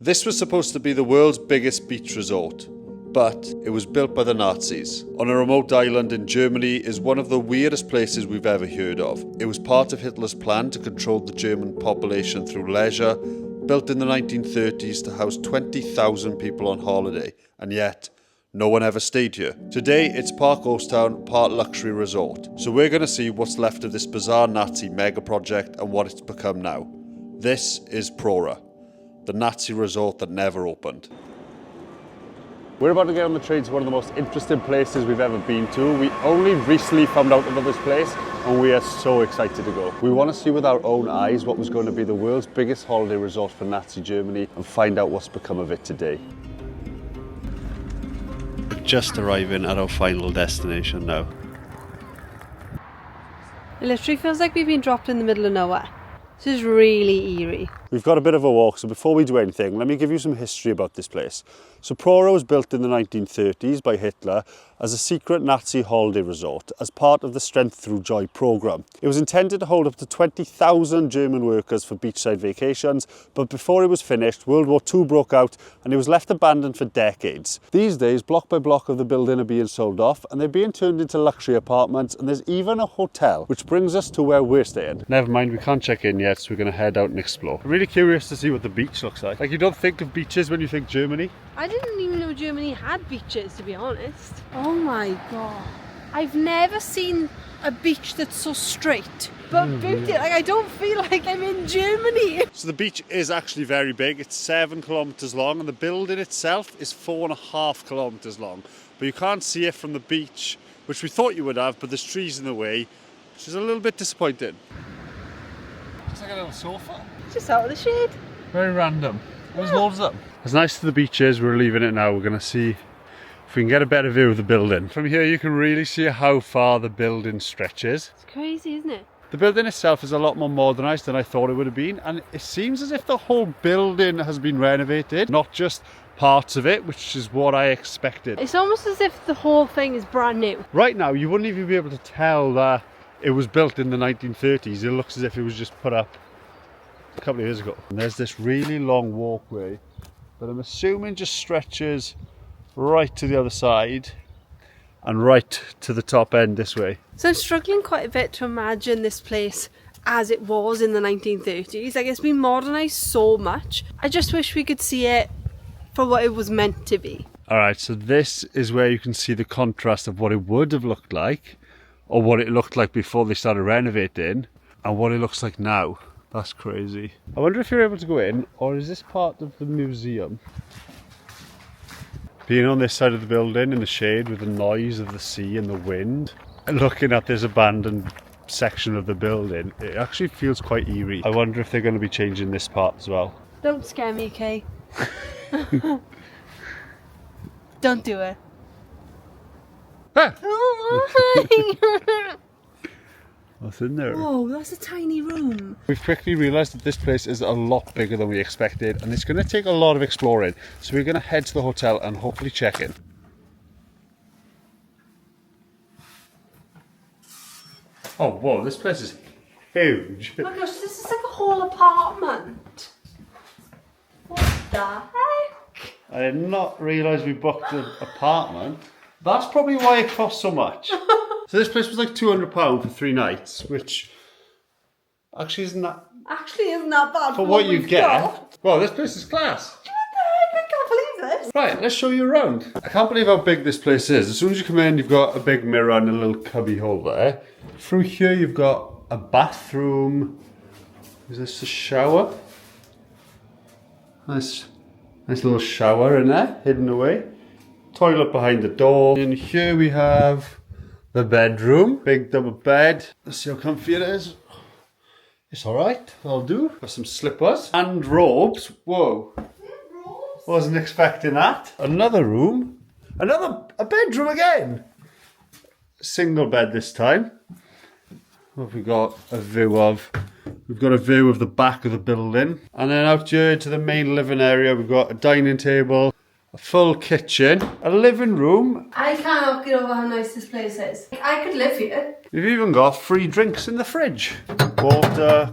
This was supposed to be the world's biggest beach resort, but it was built by the Nazis. On a remote island in Germany is one of the weirdest places we've ever heard of. It was part of Hitler's plan to control the German population through leisure, built in the 1930s to house 20,000 people on holiday, and yet no one ever stayed here. Today it's part ghost town, part luxury resort. So we're going to see what's left of this bizarre Nazi mega project and what it's become now. This is Prora, the Nazi resort that never opened. We're about to get on the train to one of the most interesting places we've ever been to. We only recently found out about this place and we are so excited to go. We want to see with our own eyes what was going to be the world's biggest holiday resort for Nazi Germany and find out what's become of it today. We're just arriving at our final destination now. It literally feels like we've been dropped in the middle of nowhere. This is really eerie. We've got a bit of a walk, so before we do anything, let me give you some history about this place. So Prora was built in the 1930s by Hitler as a secret Nazi holiday resort as part of the Strength Through Joy programme. It was intended to hold up to 20,000 German workers for beachside vacations, but before it was finished, World War II broke out and it was left abandoned for decades. These days, block by block of the building are being sold off and they're being turned into luxury apartments, and there's even a hotel, which brings us to where we're staying. Never mind, we can't check in yet, so we're going to head out and explore. I'm really curious to see what the beach looks like. Like, you don't think of beaches when you think Germany? I didn't even know Germany had beaches, to be honest. Oh my god. I've never seen a beach that's so straight. But beauty, like, I don't feel like I'm in Germany. So the beach is actually very big. It's 7 kilometres long and the building itself is 4.5 kilometres long. But you can't see it from the beach, which we thought you would have, but there's trees in the way, which is a little bit disappointing. It's like a little sofa. Just out of the shade. Very random. There's loads of them. As nice as the beach is, we're leaving it now. We're going to see if we can get a better view of the building. From here you can really see how far the building stretches. It's crazy, isn't it? The building itself is a lot more modernised than I thought it would have been, and it seems as if the whole building has been renovated, not just parts of it, which is what I expected. It's almost as if the whole thing is brand new. Right now you wouldn't even be able to tell that it was built in the 1930s. It looks as if it was just put up a couple of years ago. And there's this really long walkway that I'm assuming just stretches right to the other side and right to the top end this way. So I'm struggling quite a bit to imagine this place as it was in the 1930s. Like, it's been modernised so much. I just wish we could see it for what it was meant to be. Alright, so this is where you can see the contrast of what it would have looked like, or what it looked like before they started renovating, and what it looks like now. That's crazy. I wonder if you're able to go in, or is this part of the museum? Being on this side of the building in the shade with the noise of the sea and the wind, and looking at this abandoned section of the building, it actually feels quite eerie. I wonder if they're going to be changing this part as well. Don't scare me, Kay. Don't do it. Ah! Oh my! What's in there? Whoa, that's a tiny room. We've quickly realised that this place is a lot bigger than we expected, and it's going to take a lot of exploring. So we're going to head to the hotel and hopefully check in. Oh, whoa, this place is huge. Oh my gosh, this is like a whole apartment. What the heck? I did not realise we booked an apartment. That's probably why it cost so much. So this place was like £200 for 3 nights, which actually isn't that... Actually isn't that bad for what you get. got. Well, this place is class. What the heck? I can't believe this. Right, let's show you around. I can't believe how big this place is. As soon as you come in, you've got a big mirror and a little cubby hole there. Through here, you've got a bathroom. Is this a shower? Nice little shower in there, hidden away. Toilet behind the door. And here we have the bedroom. Big double bed. Let's see how comfy it is. It's alright, that'll do. Got some slippers and robes. Whoa. Wasn't expecting that. Another room. A bedroom again. Single bed this time. What have we got a view of? We've got a view of the back of the building. And then out here to the main living area, we've got a dining table, a full kitchen, a living room. I cannot get over how nice this place is. I could live here. We've even got free drinks in the fridge. Water,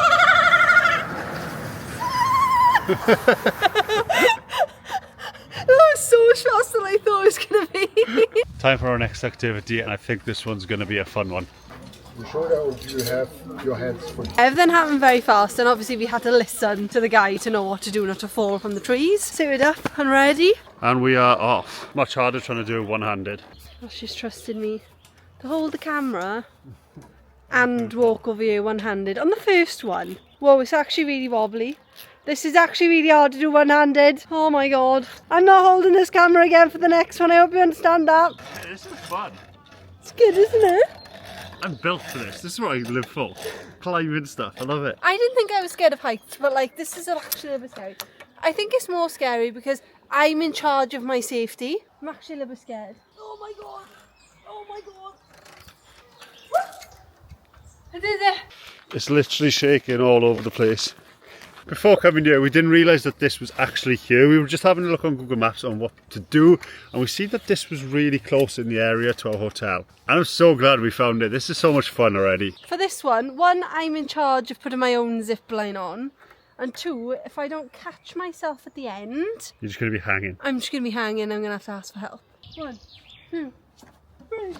That was so much faster than I thought it was going to be. Time for our next activity, and I think this one's going to be a fun one. You sure that you have your hands full? Everything happened very fast, and obviously we had to listen to the guy to know what to do not to fall from the trees. Suited up and ready. And we are off. Much harder trying to do it one-handed. Oh, she's trusted me to hold the camera and walk over here one-handed. On the first one, whoa, it's actually really wobbly. This is actually really hard to do one-handed. Oh my god. I'm not holding this camera again for the next one. I hope you understand that. Hey, this is fun. It's good, isn't it? I'm built for this. This is what I live for. Climbing stuff. I love it. I didn't think I was scared of heights, but like this is actually a bit scary. I think it's more scary because I'm in charge of my safety. I'm actually a little bit scared. Oh my god. Oh my god. I did it. It's literally shaking all over the place. Before coming here, we didn't realise that this was actually here. We were just having a look on Google Maps on what to do, and we see that this was really close in the area to our hotel. And I'm so glad we found it. This is so much fun already. For this one, I'm in charge of putting my own zip line on, and two, if I don't catch myself at the end, You're just going to be hanging. I'm just going to be hanging. I'm going to have to ask for help. 1, 2, 3.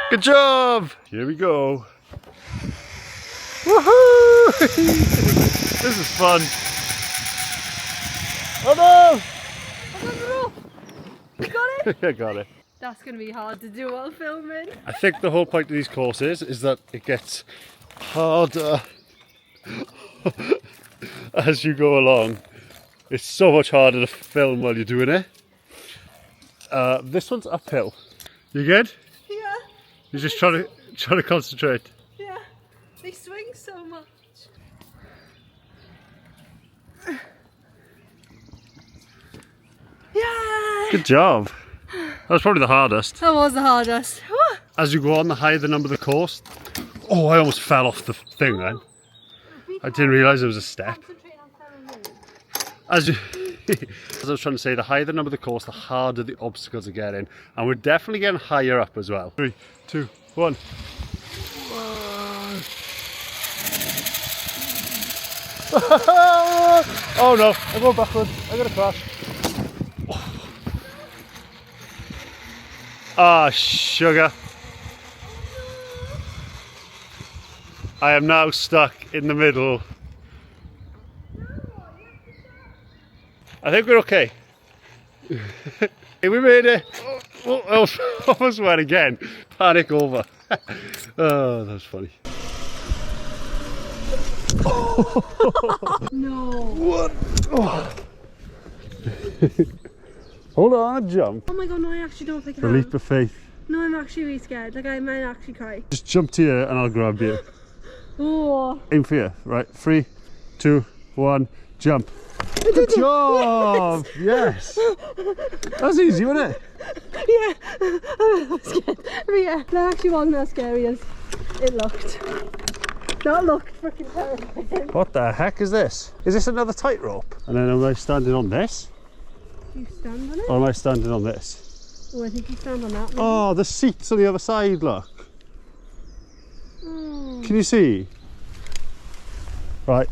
Good job! Here we go. Woohoo! This is fun. Oh no! I got the rope. You got it? I got it. That's going to be hard to do while filming. I think the whole point of these courses is that it gets harder as you go along. It's so much harder to film while you're doing it. This one's uphill. You good? Yeah. You're just trying to concentrate. Yeah. They swing so much. Yeah. Good job. That was probably the hardest. That was the hardest. As you go on, the higher the number of the course. Oh, I almost fell off the thing then. I didn't realise there was a step. As I was trying to say, the higher the number of the course, the harder the obstacles are getting. And we're definitely getting higher up as well. 3, 2, 1. Oh no, I'm going backwards. I'm going to crash. Ah, sugar. I am now stuck in the middle. I think we're okay. Hey, we made it. Oh, I almost went again. Panic over. Oh, that was funny. No. What? Oh. Hold on, jump. Oh my god, no, I actually don't think I A can. leap of faith. No, I'm actually really scared. Like, I might actually cry. Just jump to here and I'll grab you. Oh. Aim for you. Right, 3, 2, 1, jump. Good job! Yes! That was easy, wasn't it? Yeah. I'm scared. But yeah, that actually wasn't as scary as it looked. That looked freaking terrifying. What the heck is this? Is this another tightrope? And then am I standing on this? You stand on it? Or am I standing on this? Oh, I think you stand on that. Maybe. Oh, the seat's on the other side, look. Oh. Can you see? Right.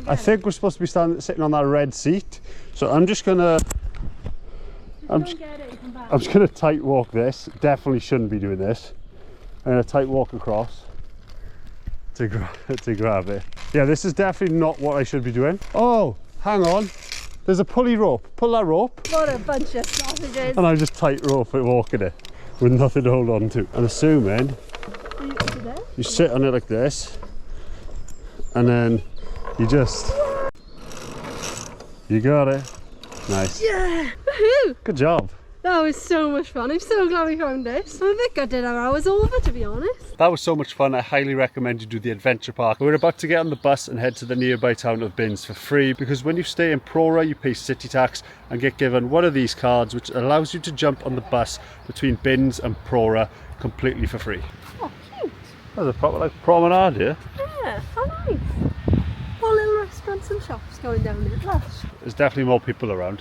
I think we're supposed to be sitting on that red seat. So I'm just gonna... I'm just gonna tight walk this. Definitely shouldn't be doing this. I'm gonna tight walk across to grab it. Yeah, this is definitely not what I should be doing. Oh, hang on. There's a pulley rope. Pull that rope. What a bunch of sausages. And I just tight rope it walking it with nothing to hold on to. I'm assuming you sit on it like this and then you got it. Nice. Yeah. Woohoo. Good job. That was so much fun. I'm so glad we found this. I'm a bit gutted our hour's over, to be honest. That was so much fun. I highly recommend you do the adventure park. We're about to get on the bus and head to the nearby town of Binz for free, because when you stay in Prora you pay city tax and get given one of these cards which allows you to jump on the bus between Binz and Prora completely for free. Oh, cute. There's a proper like promenade here. Yeah, how nice. All little restaurants and shops going down there. Lush. There's definitely more people around.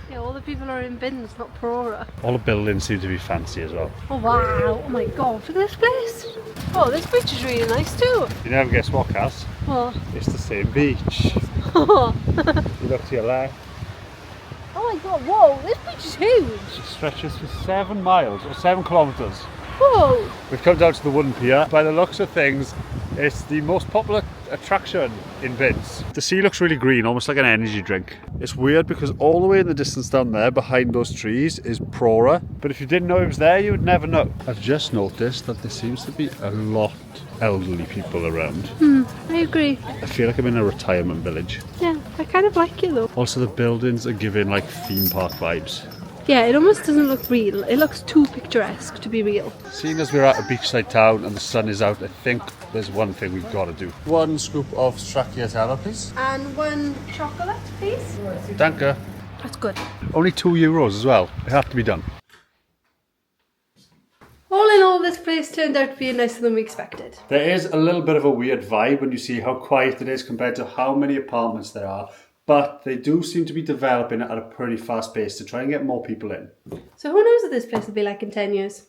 Yeah, all the people are in Binz, not Prora. All the buildings seem to be fancy as well. Oh wow, oh my god, look at this place. Oh, this beach is really nice too. You never guess what, Cass? What? It's the same beach. Oh You look to your left. my god, whoa, this beach is huge. It stretches for 7 miles or 7 kilometres. Whoa. We've come down to the wooden pier. By the looks of things, it's the most popular attraction in Binz. The sea looks really green, almost like an energy drink. It's weird because all the way in the distance down there, behind those trees, is Prora. But if you didn't know it was there, you would never know. I've just noticed that there seems to be a lot elderly people around. I agree. I feel like I'm in a retirement village. Yeah, I kind of like it though. Also, the buildings are giving like theme park vibes. Yeah, it almost doesn't look real. It looks too picturesque to be real. Seeing as we're at a beachside town and the sun is out, I think there's one thing we've got to do. 1 scoop of stracciatella, please. And 1 chocolate, please. Danke. That's good. Only €2 as well. It had to be done. All in all, this place turned out to be nicer than we expected. There is a little bit of a weird vibe when you see how quiet it is compared to how many apartments there are. But they do seem to be developing it at a pretty fast pace to try and get more people in. So who knows what this place will be like in 10 years?